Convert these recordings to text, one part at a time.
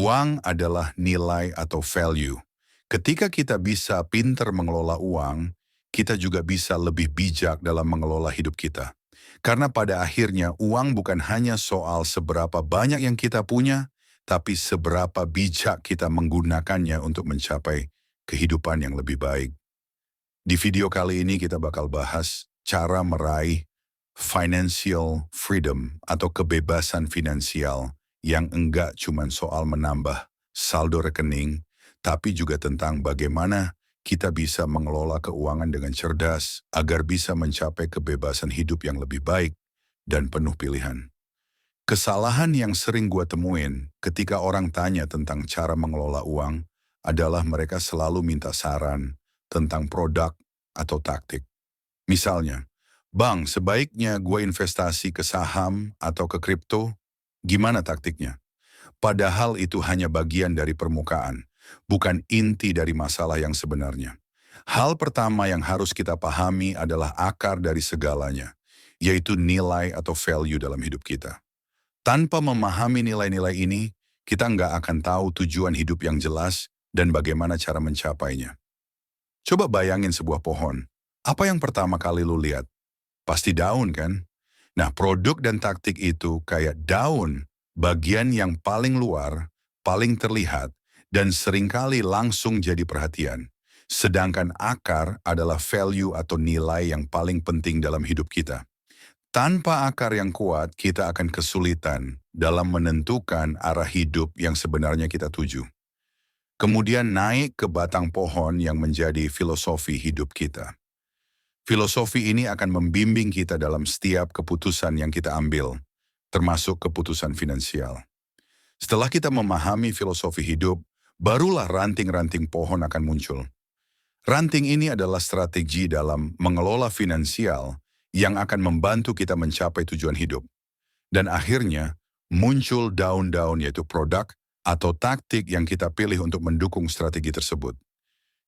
Uang adalah nilai atau value. Ketika kita bisa pinter mengelola uang, kita juga bisa lebih bijak dalam mengelola hidup kita. Karena pada akhirnya uang bukan hanya soal seberapa banyak yang kita punya, tapi seberapa bijak kita menggunakannya untuk mencapai kehidupan yang lebih baik. Di video kali ini kita bakal bahas cara meraih financial freedom atau kebebasan finansial yang enggak cuma soal menambah saldo rekening, tapi juga tentang bagaimana kita bisa mengelola keuangan dengan cerdas agar bisa mencapai kebebasan hidup yang lebih baik dan penuh pilihan. Kesalahan yang sering gua temuin ketika orang tanya tentang cara mengelola uang adalah mereka selalu minta saran tentang produk atau taktik. Misalnya, "Bang, sebaiknya gue investasi ke saham atau ke kripto, gimana taktiknya?" Padahal itu hanya bagian dari permukaan, bukan inti dari masalah yang sebenarnya. Hal pertama yang harus kita pahami adalah akar dari segalanya, yaitu nilai atau value dalam hidup kita. Tanpa memahami nilai-nilai ini, kita nggak akan tahu tujuan hidup yang jelas dan bagaimana cara mencapainya. Coba bayangin sebuah pohon. Apa yang pertama kali lu lihat? Pasti daun kan? Nah, produk dan taktik itu kayak daun, bagian yang paling luar, paling terlihat, dan seringkali langsung jadi perhatian. Sedangkan akar adalah value atau nilai yang paling penting dalam hidup kita. Tanpa akar yang kuat, kita akan kesulitan dalam menentukan arah hidup yang sebenarnya kita tuju. Kemudian naik ke batang pohon yang menjadi filosofi hidup kita. Filosofi ini akan membimbing kita dalam setiap keputusan yang kita ambil, termasuk keputusan finansial. Setelah kita memahami filosofi hidup, barulah ranting-ranting pohon akan muncul. Ranting ini adalah strategi dalam mengelola finansial yang akan membantu kita mencapai tujuan hidup. Dan akhirnya, muncul daun-daun yaitu produk atau taktik yang kita pilih untuk mendukung strategi tersebut.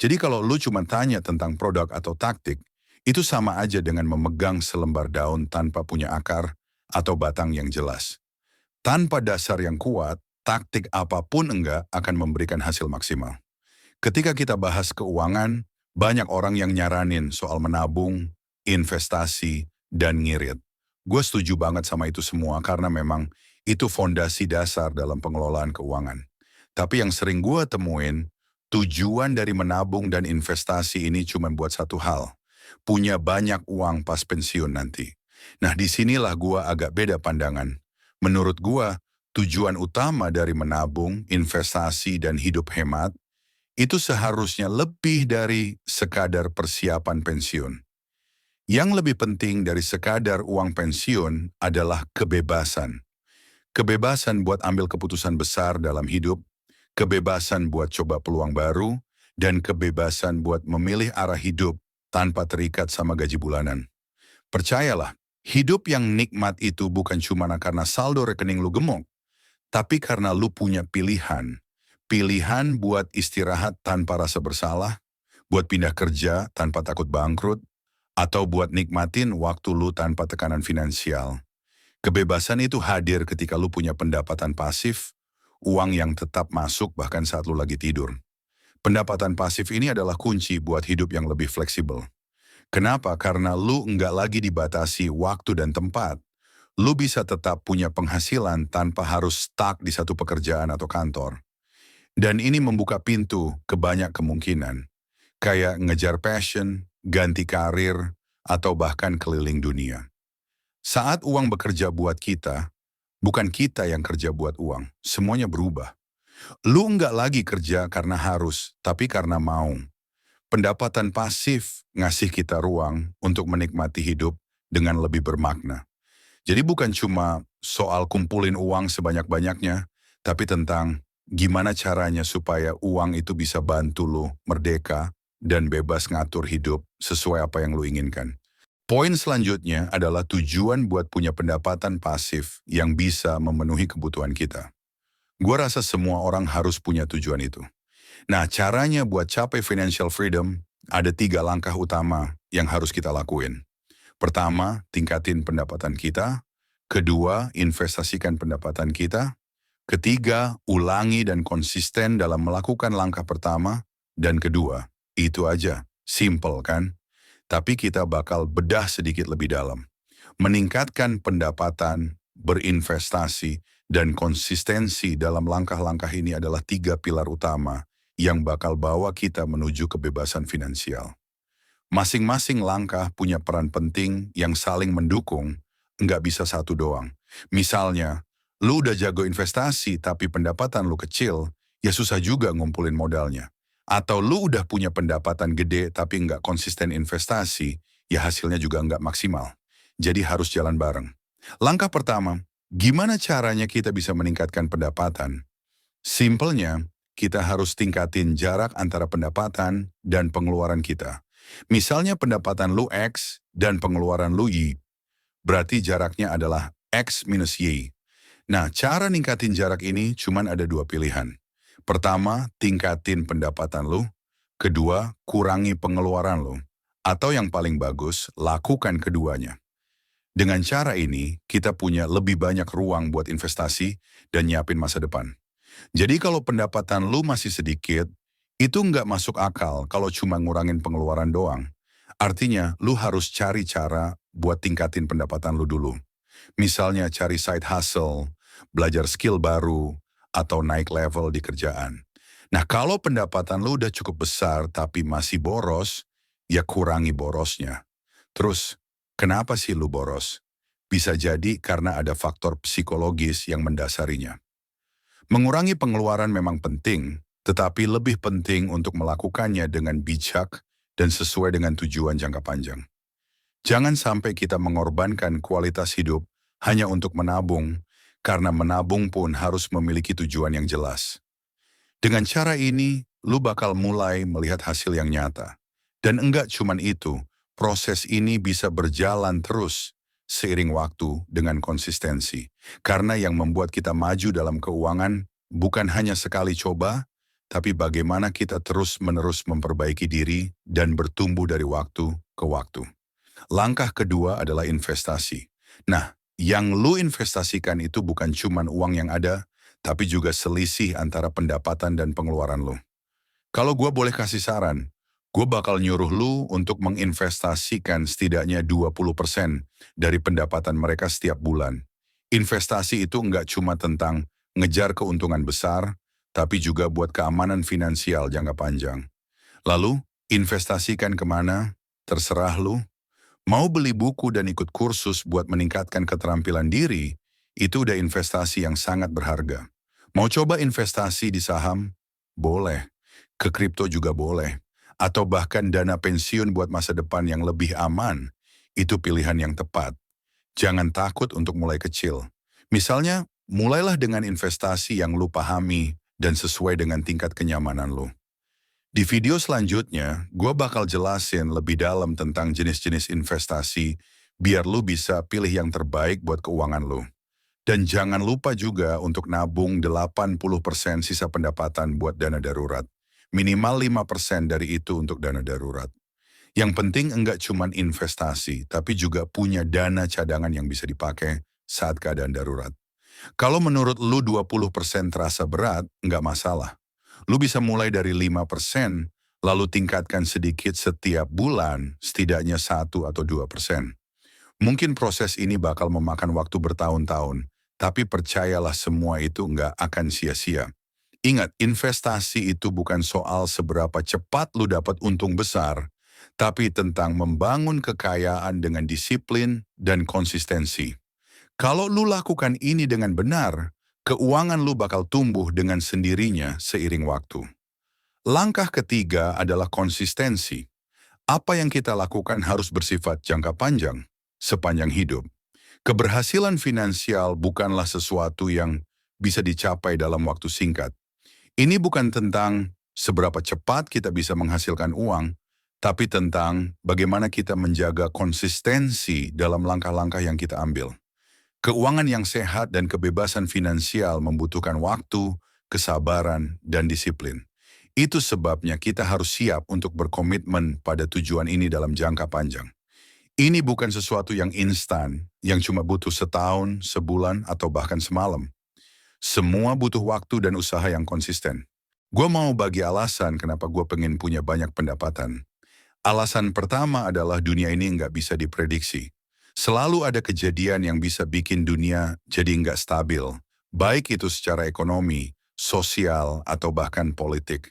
Jadi kalau lu cuma tanya tentang produk atau taktik, itu sama aja dengan memegang selembar daun tanpa punya akar atau batang yang jelas. Tanpa dasar yang kuat, taktik apapun enggak akan memberikan hasil maksimal. Ketika kita bahas keuangan, banyak orang yang nyaranin soal menabung, investasi, dan ngirit. Gue setuju banget sama itu semua karena memang itu fondasi dasar dalam pengelolaan keuangan. Tapi yang sering gue temuin, tujuan dari menabung dan investasi ini cuma buat satu hal. Punya banyak uang pas pensiun nanti. Nah, disinilah gua agak beda pandangan. Menurut gua, tujuan utama dari menabung, investasi, dan hidup hemat, itu seharusnya lebih dari sekadar persiapan pensiun. Yang lebih penting dari sekadar uang pensiun adalah kebebasan. Kebebasan buat ambil keputusan besar dalam hidup, kebebasan buat coba peluang baru, dan kebebasan buat memilih arah hidup tanpa terikat sama gaji bulanan. Percayalah, hidup yang nikmat itu bukan cuma karena saldo rekening lu gemuk, tapi karena lu punya pilihan. Pilihan buat istirahat tanpa rasa bersalah, buat pindah kerja tanpa takut bangkrut, atau buat nikmatin waktu lu tanpa tekanan finansial. Kebebasan itu hadir ketika lu punya pendapatan pasif, uang yang tetap masuk bahkan saat lu lagi tidur. Pendapatan pasif ini adalah kunci buat hidup yang lebih fleksibel. Kenapa? Karena lu nggak lagi dibatasi waktu dan tempat. Lu bisa tetap punya penghasilan tanpa harus stuck di satu pekerjaan atau kantor. Dan ini membuka pintu ke banyak kemungkinan. Kayak ngejar passion, ganti karir, atau bahkan keliling dunia. Saat uang bekerja buat kita, bukan kita yang kerja buat uang. Semuanya berubah. Lu nggak lagi kerja karena harus, tapi karena mau. Pendapatan pasif ngasih kita ruang untuk menikmati hidup dengan lebih bermakna. Jadi bukan cuma soal kumpulin uang sebanyak-banyaknya, tapi tentang gimana caranya supaya uang itu bisa bantu lu merdeka dan bebas ngatur hidup sesuai apa yang lu inginkan. Poin selanjutnya adalah tujuan buat punya pendapatan pasif yang bisa memenuhi kebutuhan kita. Gua rasa semua orang harus punya tujuan itu. Nah, caranya buat capai financial freedom, ada 3 langkah utama yang harus kita lakuin. Pertama, tingkatin pendapatan kita. Kedua, investasikan pendapatan kita. Ketiga, ulangi dan konsisten dalam melakukan langkah pertama dan kedua. Itu aja, simple kan? Tapi kita bakal bedah sedikit lebih dalam. Meningkatkan pendapatan, berinvestasi, dan konsistensi dalam langkah-langkah ini adalah 3 pilar utama yang bakal bawa kita menuju kebebasan finansial. Masing-masing langkah punya peran penting yang saling mendukung, nggak bisa satu doang. Misalnya, lu udah jago investasi tapi pendapatan lu kecil, ya susah juga ngumpulin modalnya. Atau lu udah punya pendapatan gede tapi nggak konsisten investasi, ya hasilnya juga nggak maksimal. Jadi harus jalan bareng. Langkah pertama, gimana caranya kita bisa meningkatkan pendapatan? Simpelnya, kita harus tingkatin jarak antara pendapatan dan pengeluaran kita. Misalnya pendapatan lu X dan pengeluaran lu Y, berarti jaraknya adalah X minus Y. Nah, cara ningkatin jarak ini cuman ada 2 pilihan. Pertama, tingkatin pendapatan lu. Kedua, kurangi pengeluaran lu. Atau yang paling bagus, lakukan keduanya. Dengan cara ini, kita punya lebih banyak ruang buat investasi dan nyiapin masa depan. Jadi kalau pendapatan lu masih sedikit, itu nggak masuk akal kalau cuma ngurangin pengeluaran doang. Artinya, lu harus cari cara buat tingkatin pendapatan lu dulu. Misalnya cari side hustle, belajar skill baru, atau naik level di kerjaan. Nah, kalau pendapatan lu udah cukup besar tapi masih boros, ya kurangi borosnya. Terus, kenapa sih lu boros? Bisa jadi karena ada faktor psikologis yang mendasarinya. Mengurangi pengeluaran memang penting, tetapi lebih penting untuk melakukannya dengan bijak dan sesuai dengan tujuan jangka panjang. Jangan sampai kita mengorbankan kualitas hidup hanya untuk menabung, karena menabung pun harus memiliki tujuan yang jelas. Dengan cara ini, lu bakal mulai melihat hasil yang nyata. Dan enggak cuman itu, proses ini bisa berjalan terus seiring waktu dengan konsistensi. Karena yang membuat kita maju dalam keuangan bukan hanya sekali coba, tapi bagaimana kita terus-menerus memperbaiki diri dan bertumbuh dari waktu ke waktu. Langkah kedua adalah investasi. Nah, yang lu investasikan itu bukan cuman uang yang ada, tapi juga selisih antara pendapatan dan pengeluaran lu. Kalau gue boleh kasih saran, gue bakal nyuruh lu untuk menginvestasikan setidaknya 20% dari pendapatan mereka setiap bulan. Investasi itu nggak cuma tentang ngejar keuntungan besar, tapi juga buat keamanan finansial jangka panjang. Lalu, investasikan kemana? Terserah lu. Mau beli buku dan ikut kursus buat meningkatkan keterampilan diri, itu udah investasi yang sangat berharga. Mau coba investasi di saham? Boleh. Ke kripto juga boleh. Atau bahkan dana pensiun buat masa depan yang lebih aman. Itu pilihan yang tepat. Jangan takut untuk mulai kecil. Misalnya, mulailah dengan investasi yang lu pahami dan sesuai dengan tingkat kenyamanan lu. Di video selanjutnya, gue bakal jelasin lebih dalam tentang jenis-jenis investasi biar lu bisa pilih yang terbaik buat keuangan lu. Dan jangan lupa juga untuk nabung 80% sisa pendapatan buat dana darurat. Minimal 5% dari itu untuk dana darurat. Yang penting enggak cuman investasi, tapi juga punya dana cadangan yang bisa dipakai saat keadaan darurat. Kalau menurut lu 20% terasa berat, enggak masalah. Lu bisa mulai dari 5%, lalu tingkatkan sedikit setiap bulan, setidaknya 1 atau 2%. Mungkin proses ini bakal memakan waktu bertahun-tahun, tapi percayalah semua itu nggak akan sia-sia. Ingat, investasi itu bukan soal seberapa cepat lu dapat untung besar, tapi tentang membangun kekayaan dengan disiplin dan konsistensi. Kalau lu lakukan ini dengan benar, keuangan lu bakal tumbuh dengan sendirinya seiring waktu. Langkah ketiga adalah konsistensi. Apa yang kita lakukan harus bersifat jangka panjang, sepanjang hidup. Keberhasilan finansial bukanlah sesuatu yang bisa dicapai dalam waktu singkat. Ini bukan tentang seberapa cepat kita bisa menghasilkan uang, tapi tentang bagaimana kita menjaga konsistensi dalam langkah-langkah yang kita ambil. Keuangan yang sehat dan kebebasan finansial membutuhkan waktu, kesabaran, dan disiplin. Itu sebabnya kita harus siap untuk berkomitmen pada tujuan ini dalam jangka panjang. Ini bukan sesuatu yang instan, yang cuma butuh setahun, sebulan, atau bahkan semalam. Semua butuh waktu dan usaha yang konsisten. Gue mau bagi alasan kenapa gue pengen punya banyak pendapatan. Alasan pertama adalah dunia ini nggak bisa diprediksi. Selalu ada kejadian yang bisa bikin dunia jadi nggak stabil, baik itu secara ekonomi, sosial, atau bahkan politik.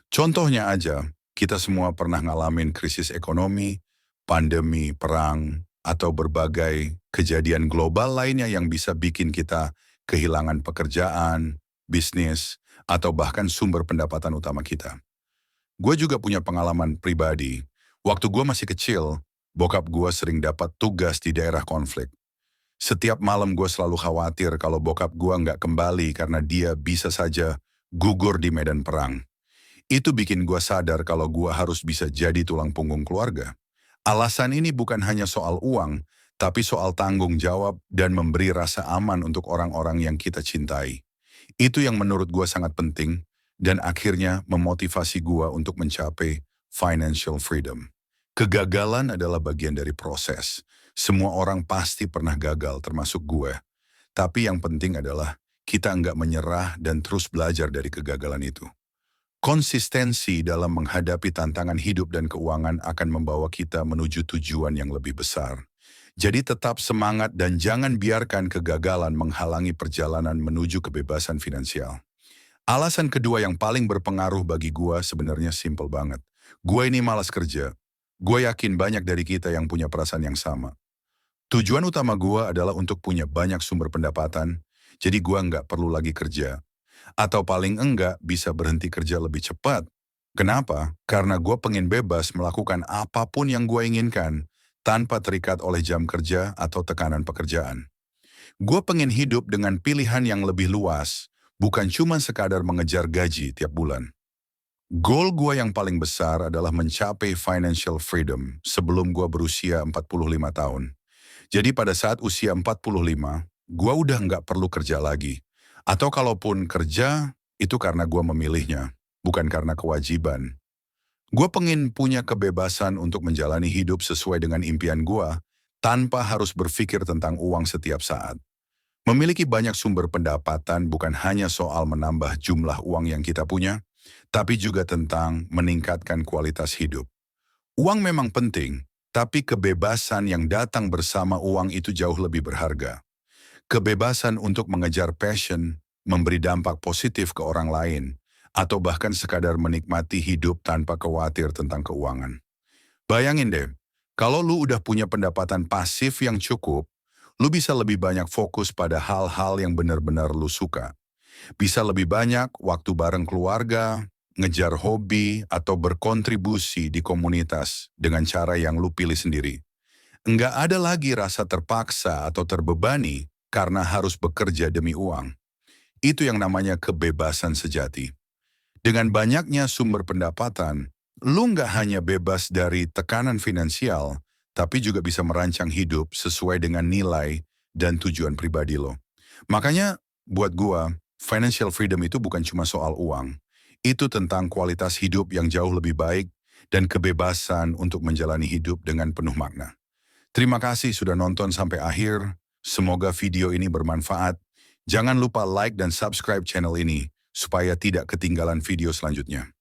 Contohnya aja, kita semua pernah ngalamin krisis ekonomi, pandemi, perang, atau berbagai kejadian global lainnya yang bisa bikin kita kehilangan pekerjaan, bisnis, atau bahkan sumber pendapatan utama kita. Gue juga punya pengalaman pribadi. Waktu gue masih kecil, bokap gue sering dapat tugas di daerah konflik. Setiap malam gue selalu khawatir kalau bokap gue nggak kembali karena dia bisa saja gugur di medan perang. Itu bikin gue sadar kalau gue harus bisa jadi tulang punggung keluarga. Alasan ini bukan hanya soal uang, tapi soal tanggung jawab dan memberi rasa aman untuk orang-orang yang kita cintai. Itu yang menurut gue sangat penting dan akhirnya memotivasi gue untuk mencapai financial freedom. Kegagalan adalah bagian dari proses. Semua orang pasti pernah gagal, termasuk gue. Tapi yang penting adalah kita nggak menyerah dan terus belajar dari kegagalan itu. Konsistensi dalam menghadapi tantangan hidup dan keuangan akan membawa kita menuju tujuan yang lebih besar. Jadi tetap semangat dan jangan biarkan kegagalan menghalangi perjalanan menuju kebebasan finansial. Alasan kedua yang paling berpengaruh bagi gua sebenarnya simple banget. Gua ini malas kerja. Gua yakin banyak dari kita yang punya perasaan yang sama. Tujuan utama gua adalah untuk punya banyak sumber pendapatan, jadi gua nggak perlu lagi kerja. Atau paling enggak bisa berhenti kerja lebih cepat. Kenapa? Karena gue pengen bebas melakukan apapun yang gue inginkan tanpa terikat oleh jam kerja atau tekanan pekerjaan. Gue pengen hidup dengan pilihan yang lebih luas, bukan cuma sekadar mengejar gaji tiap bulan. Goal gue yang paling besar adalah mencapai financial freedom sebelum gue berusia 45 tahun. Jadi pada saat usia 45, gue udah nggak perlu kerja lagi. Atau kalaupun kerja, itu karena gue memilihnya, bukan karena kewajiban. Gue pengen punya kebebasan untuk menjalani hidup sesuai dengan impian gue, tanpa harus berpikir tentang uang setiap saat. Memiliki banyak sumber pendapatan bukan hanya soal menambah jumlah uang yang kita punya, tapi juga tentang meningkatkan kualitas hidup. Uang memang penting, tapi kebebasan yang datang bersama uang itu jauh lebih berharga. Kebebasan untuk mengejar passion, memberi dampak positif ke orang lain, atau bahkan sekadar menikmati hidup tanpa khawatir tentang keuangan. Bayangin deh, kalau lu udah punya pendapatan pasif yang cukup, lu bisa lebih banyak fokus pada hal-hal yang benar-benar lu suka. Bisa lebih banyak waktu bareng keluarga, ngejar hobi, atau berkontribusi di komunitas dengan cara yang lu pilih sendiri. Enggak ada lagi rasa terpaksa atau terbebani karena harus bekerja demi uang. Itu yang namanya kebebasan sejati. Dengan banyaknya sumber pendapatan, lu nggak hanya bebas dari tekanan finansial, tapi juga bisa merancang hidup sesuai dengan nilai dan tujuan pribadi lo. Makanya, buat gua, financial freedom itu bukan cuma soal uang. Itu tentang kualitas hidup yang jauh lebih baik dan kebebasan untuk menjalani hidup dengan penuh makna. Terima kasih sudah nonton sampai akhir. Semoga video ini bermanfaat. Jangan lupa like dan subscribe channel ini supaya tidak ketinggalan video selanjutnya.